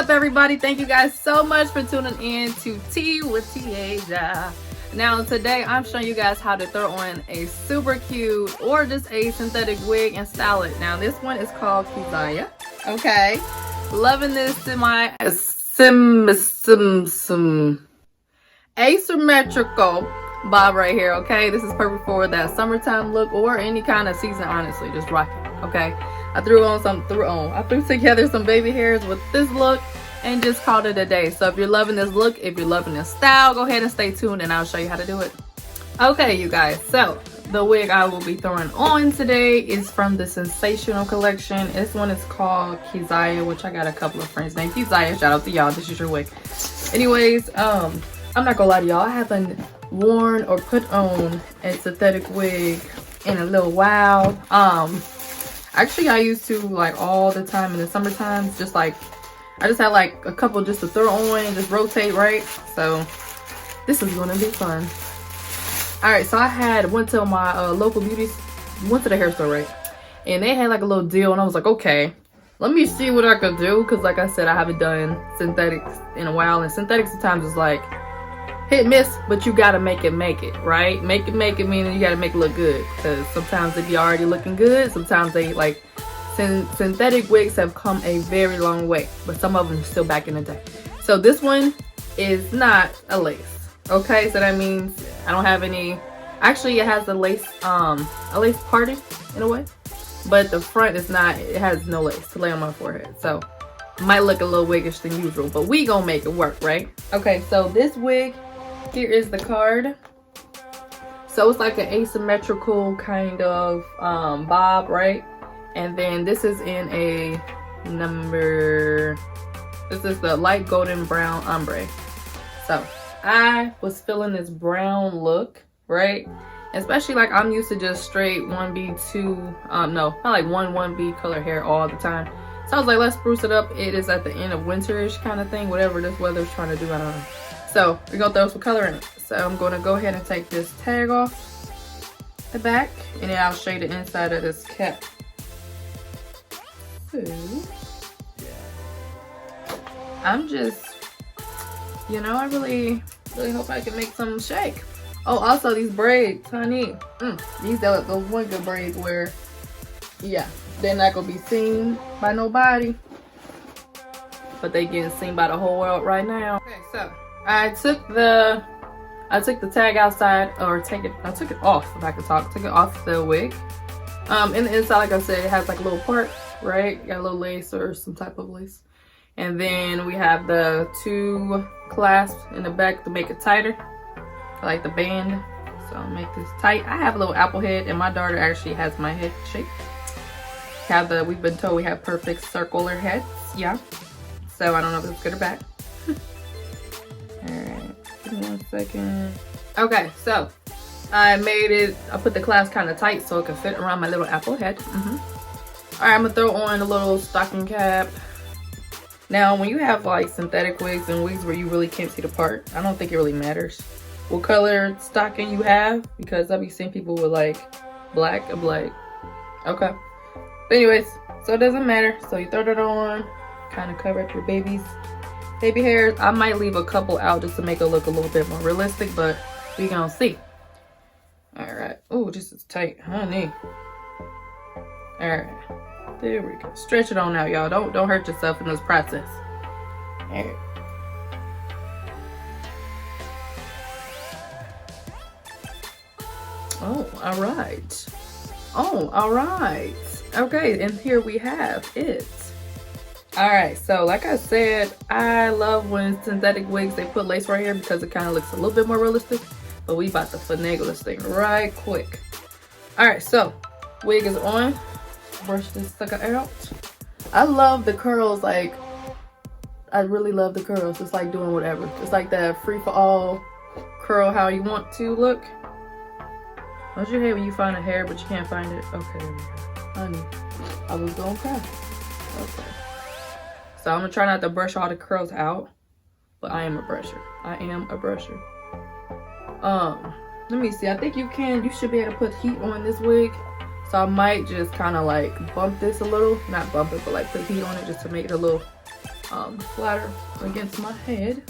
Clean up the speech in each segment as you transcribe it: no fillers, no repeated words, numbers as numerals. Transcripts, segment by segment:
up, everybody? Thank you guys so much for tuning in to Tea with Tiasia. Now today I'm showing you guys how to throw on a super cute or just a synthetic wig and style it. Now this one is called KEZIAH. Okay, loving this asymmetrical bob right here. Okay, this is perfect for that summertime look or any kind of season. Honestly, just rock it. Okay, I threw together some baby hairs with this look and just called it a day. So if you're loving this look, if you're loving this style, go ahead and stay tuned and I'll show you how to do it. Okay, you guys, so the wig I will be throwing on today is from the Sensational collection. This one is called KEZIAH, which I got a couple of friends named KEZIAH. Shout out to y'all, this is your wig. Anyways, I'm not gonna lie to y'all, I haven't worn or put on a synthetic wig in a little while. Actually I used to like all the time in the summertime, just like I just had like a couple just to throw on and just rotate, right? So this is gonna be fun. All right, so I went to my local went to the hair store, right? And they had like a little deal and I was like, okay, let me see what I could do. Cause like I said, I haven't done synthetics in a while, and synthetics sometimes is like hit miss, but you gotta make it, right? Make it meaning you gotta make it look good. Cause sometimes they be already looking good. Sometimes they like, synthetic wigs have come a very long way, but some of them are still back in the day. So this one is not a lace. Okay, so that means I don't have any. Actually, it has a lace parting in a way, but the front is not. It has no lace to lay on my forehead, so it might look a little wiggish than usual, but we gonna make it work, right? Okay, so this wig, here is the card. So it's like an asymmetrical kind of bob, right? And then this is in a number. This is the light golden brown ombre. So I was feeling this brown look, right? Especially like I'm used to just straight 1B2, no, not like 1B color hair all the time. So I was like, let's spruce it up. It is at the end of winterish kind of thing, whatever this weather's trying to do, I don't know. So we're gonna throw some color in it. So I'm gonna go ahead and take this tag off the back, and then I'll show you the inside of this cap. So I'm just, you know, I really hope I can make some shake. Oh, also these braids, honey. These are those one good braids where, yeah, they're not gonna be seen by nobody, but they getting seen by the whole world right now. Okay, so I took the tag outside, or I took it off, if I could talk. Took it off the wig. In the inside, like I said, it has like a little part, right? Got a little lace or some type of lace. And then we have the two clasps in the back to make it tighter. I like the band, so I'll make this tight. I have a little apple head, and my daughter actually has my head shape. We've been told we have perfect circular heads, yeah. So I don't know if it's good or bad. Alright, give me 1 second. Okay, so I put the clasp kind of tight so it can fit around my little apple head. Alright, I'm gonna throw on a little stocking cap. Now, when you have like synthetic wigs and wigs where you really can't see the part, I don't think it really matters what color stocking you have, because I've been seeing people with like black. I'm like, okay. But anyways, so it doesn't matter. So you throw it on, kind of cover up your baby hairs. I might leave a couple out just to make it look a little bit more realistic, but we gonna see. All right. Oh, this is tight, honey. All right. There we go. Stretch it on out, y'all. Don't hurt yourself in this process. All right. Oh, all right. Oh, all right. Okay, and here we have it. All right, so like I said, I love when synthetic wigs, they put lace right here because it kind of looks a little bit more realistic. But we about to finagle this thing right quick. All right, so wig is on. Brush this sucker out. I love the curls. Like, I really love the curls. It's like doing whatever. It's like that free for all curl how you want to look. Don't you hate when you find a hair but you can't find it? Okay, there we go. Honey, I was gonna cry. Okay. So I'm gonna try not to brush all the curls out, but I am a brusher. Let me see. I think you should be able to put heat on this wig. So I might just kind of like bump this a little. Not bump it, but like put heat on it just to make it a little flatter against my head.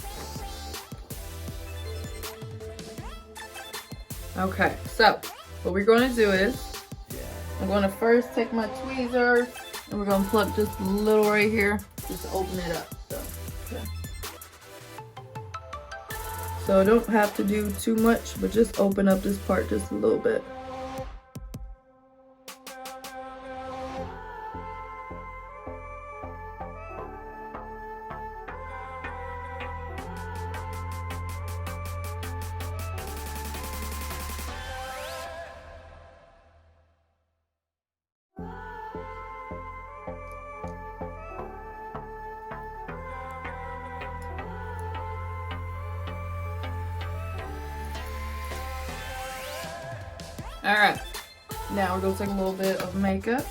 Okay, so what we're going to do is I'm going to first take my tweezers and we're going to pluck just a little right here just to open it up. So don't have to do too much, but just open up this part just a little bit. All right, now we're gonna take a little bit of makeup.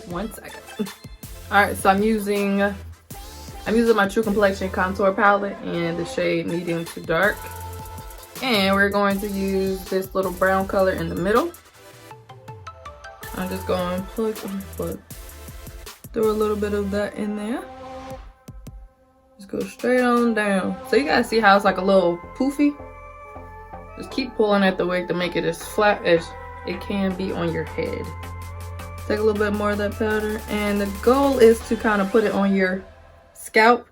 1 second. All right, so I'm using my True Complexion contour palette in the shade medium to dark, and we're going to use this little brown color in the middle. I'm just going to plug throw a little bit of that in there. Just go straight on down. So you guys see how it's like a little poofy? Just keep pulling at the wig to make it as flat as it can be on your head. Take a little bit more of that powder, and the goal is to kind of put it on your scalp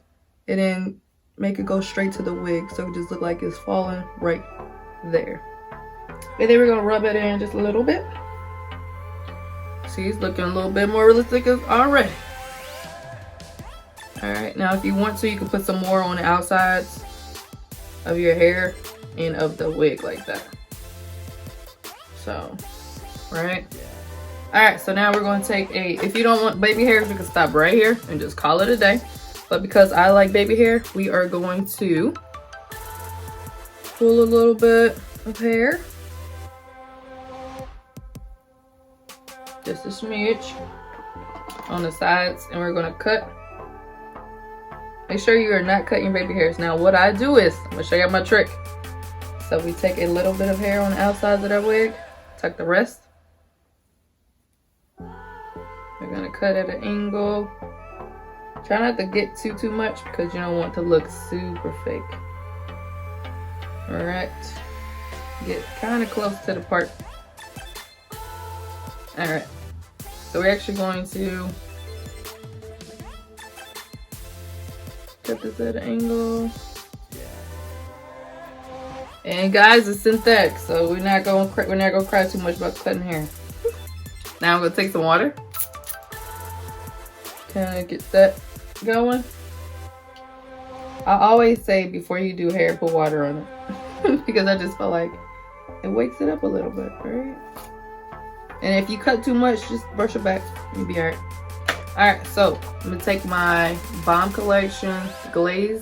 and then make it go straight to the wig, so it just look like it's falling right there. And then we're gonna rub it in just a little bit. See, it's looking a little bit more realistic already. All right, now if you want to, you can put some more on the outsides of your hair and of the wig like that. So, right? All right, so now we're going to take if you don't want baby hairs, you can stop right here and just call it a day. But because I like baby hair, we are going to pull a little bit of hair. Just a smidge on the sides, and we're going to cut. Make sure you are not cutting baby hairs. Now what I do is, I'm going to show you my trick. So we take a little bit of hair on the outsides of that wig, tuck the rest. We're gonna cut at an angle. Try not to get too much because you don't want to look super fake. All right, get kind of close to the part. All right, so we're actually going to cut this at an angle. And guys, it's synthetic, so we're not gonna cry too much about cutting hair. Now I'm gonna take some water, kind of get that going. I always say before you do hair, put water on it because I just feel like it wakes it up a little bit, right? And if you cut too much, just brush it back. You'll be alright. Alright, so I'm gonna take my Bomb Collection glaze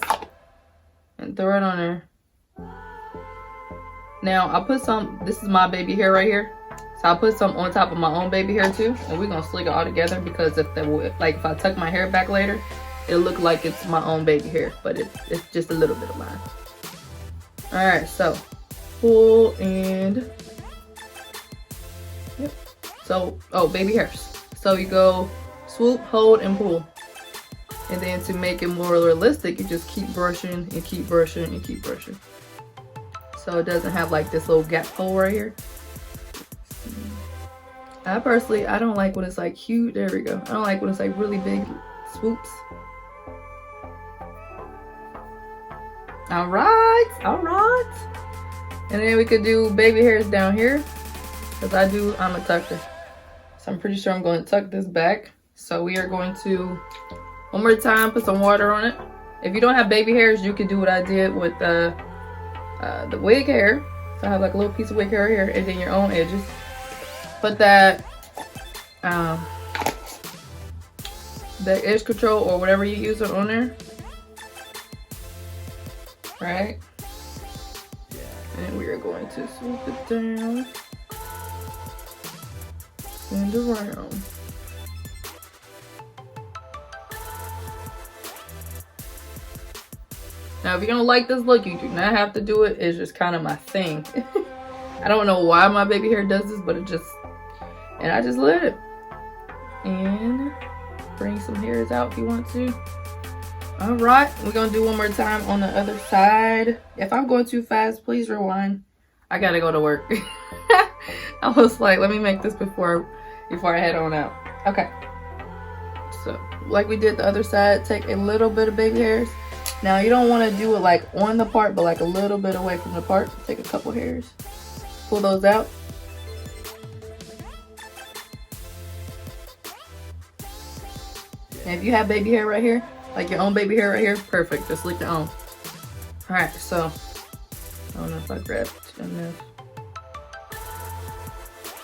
and throw it on there. Now I'll put some, this is my baby hair right here. So I'll put some on top of my own baby hair too. And we're gonna slick it all together because if I tuck my hair back later, it'll look like it's my own baby hair, but it's just a little bit of mine. All right, so pull and, yep. So, oh, baby hairs. So you go swoop, hold, and pull. And then to make it more realistic, you just keep brushing and keep brushing and keep brushing. So it doesn't have like this little gap hole right here. I personally, I don't like when it's like huge. There we go. I don't like when it's like really big swoops. All right, all right. And then we could do baby hairs down here because I'm a tucker. So I'm pretty sure I'm going to tuck this back. So we are going to, one more time, put some water on it. If you don't have baby hairs, you could do what I did with the wig hair. So I have like a little piece of wig hair here, and then your own edges. Put that the edge control or whatever you use it on there, right? And we are going to swoop it down and around. Now, if you don't like this look, you do not have to do it. It's just kind of my thing. I don't know why my baby hair does this, but it just, and I just let it. And bring some hairs out if you want to. All right, we're gonna do one more time on the other side. If I'm going too fast, please rewind. I gotta go to work. I was like, let me make this before I head on out. Okay, so like we did the other side, take a little bit of baby hairs. Now you don't want to do it like on the part, but like a little bit away from the part. Take a couple hairs, pull those out. And if you have baby hair right here, like your own baby hair right here, perfect. Just lick your own. All right, so I don't know if I grabbed enough.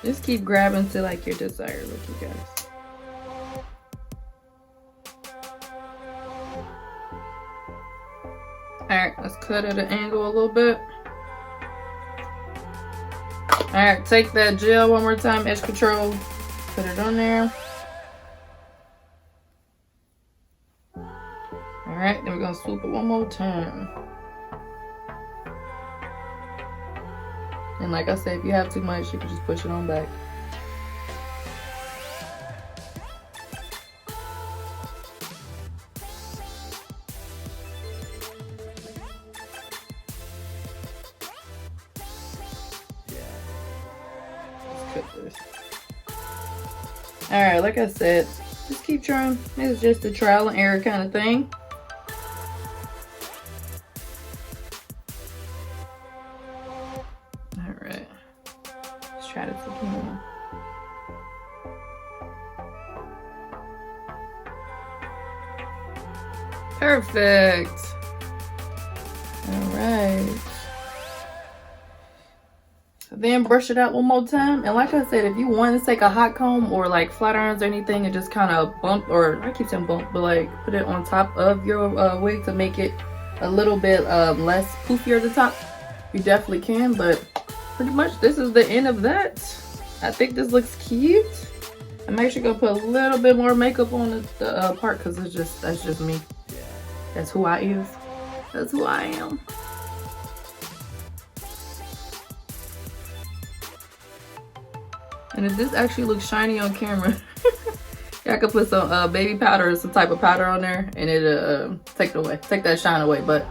Just keep grabbing to like your desired look, you guys. All right, let's cut at an angle a little bit. All right, take that gel one more time, edge control, put it on there. All right, then we're gonna swoop it one more time. And like I said, if you have too much, you can just push it on back. Let's cut this. All right, like I said, just keep trying. It's just a trial and error kind of thing. Try to take him in. Perfect. All right. So then brush it out one more time. And like I said, if you want to take a hot comb or like flat irons or anything and just kind of bump, or I keep saying bump, but like put it on top of your wig to make it a little bit less poofier at the top, you definitely can. But pretty much this is the end of that. I think this looks cute. I'm actually gonna put a little bit more makeup on the part because that's just me. That's who I is. That's who I am. And if this actually looks shiny on camera, I could put some baby powder or some type of powder on there and it'll take that shine away. But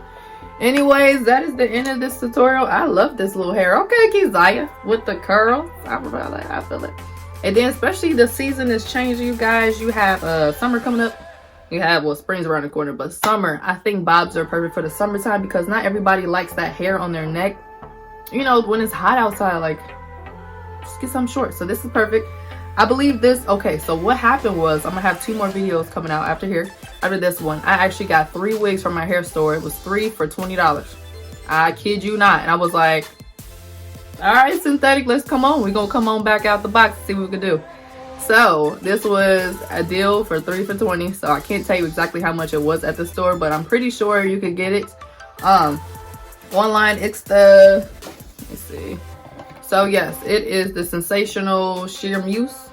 anyways, that is the end of this tutorial. I love this little hair. Okay, KEZIAH with the curls. I feel it. And then especially the season is changing, you guys. You have summer coming up. You have, well, spring's around the corner, but summer, I think bobs are perfect for the summertime because not everybody likes that hair on their neck. You know, when it's hot outside, like, just get something short. So this is perfect. I believe this. Okay, so what happened was, I'm gonna have 2 more videos coming out after this one. I actually got 3 wigs from my hair store. It was 3 for $20. I kid you not. And I was like, all right, synthetic, let's come on. We're gonna come on back out the box and see what we can do. So this was a deal for 3 for $20. So I can't tell you exactly how much it was at the store, but I'm pretty sure you could get it online. It's the, let me see. So yes, it is the Sensational Sheer Mousse.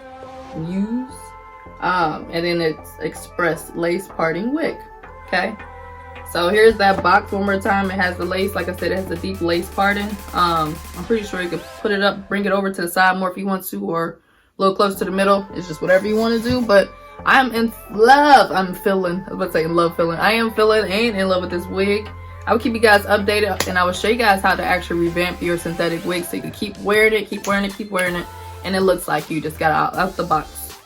And then it's Express Lace Parting Wig. Okay, so here's that box one more time. It has the lace, like I said, it has the deep lace parting. I'm pretty sure you could put it up, bring it over to the side more if you want to, or a little close to the middle. It's just whatever you want to do. But I am in love. I am feeling and in love with this wig. I will keep you guys updated, and I will show you guys how to actually revamp your synthetic wig so you can keep wearing it, and it looks like you just got out the box.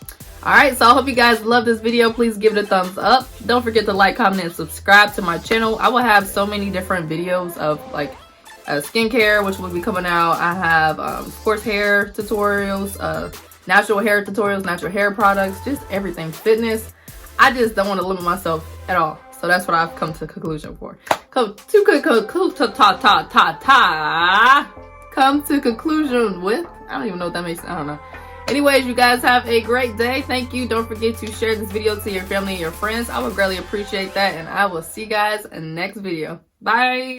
Alright, so I hope you guys love this video. Please give it a thumbs up. Don't forget to like, comment, and subscribe to my channel. I will have so many different videos of like skincare, which will be coming out. I have of course hair tutorials, natural hair tutorials, natural hair products, just everything, fitness. I just don't want to limit myself at all. So that's what I've come to conclusion for. Come to conclusion with. I don't even know what that makes. I don't know. Anyways, you guys have a great day. Thank you. Don't forget to share this video to your family and your friends. I would greatly appreciate that. And I will see you guys in the next video. Bye.